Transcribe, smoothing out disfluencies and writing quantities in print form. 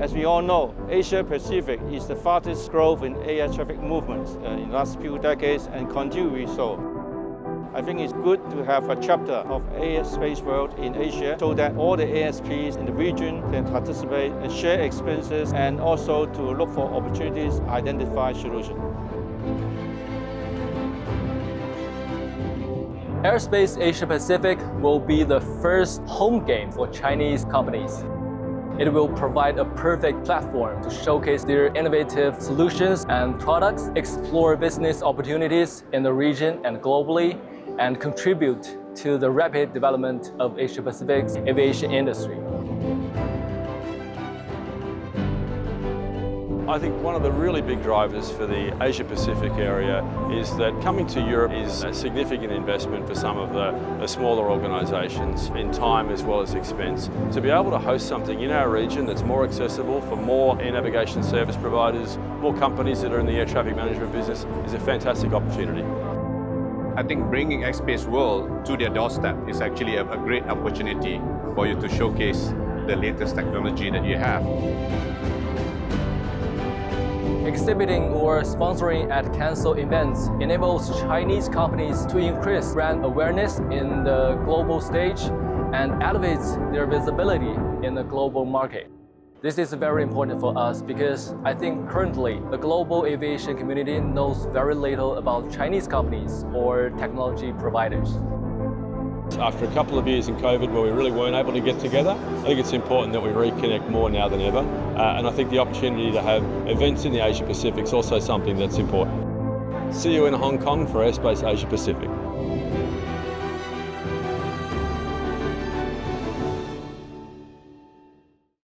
As we all know, Asia Pacific is the fastest growth in air traffic movements in the last few decades and continue to be so. I think it's good to have a chapter of Airspace World in Asia so that all the ANSPs in the region can participate and share experiences and also to look for opportunities, identify solutions. Airspace Asia Pacific will be the first home game for Chinese companies. It will provide a perfect platform to showcase their innovative solutions and products, explore business opportunities in the region and globally, and contribute to the rapid development of Asia Pacific's aviation industry. I think one of the really big drivers for the Asia Pacific area is that coming to Europe is a significant investment for some of the smaller organisations in time as well as expense. To be able to host something in our region that's more accessible for more air navigation service providers, more companies that are in the air traffic management business is a fantastic opportunity. I think bringing Airspace World to their doorstep is actually a great opportunity for you to showcase the latest technology that you have. Exhibiting or sponsoring at cancel events enables Chinese companies to increase brand awareness in the global stage and elevates their visibility in the global market. This is very important for us because I think currently the global aviation community knows very little about Chinese companies or technology providers. After a couple of years in COVID where we really weren't able to get together, I think it's important that we reconnect more now than ever. And I think the opportunity to have events in the Asia Pacific is also something that's important. See you in Hong Kong for Airspace Asia Pacific.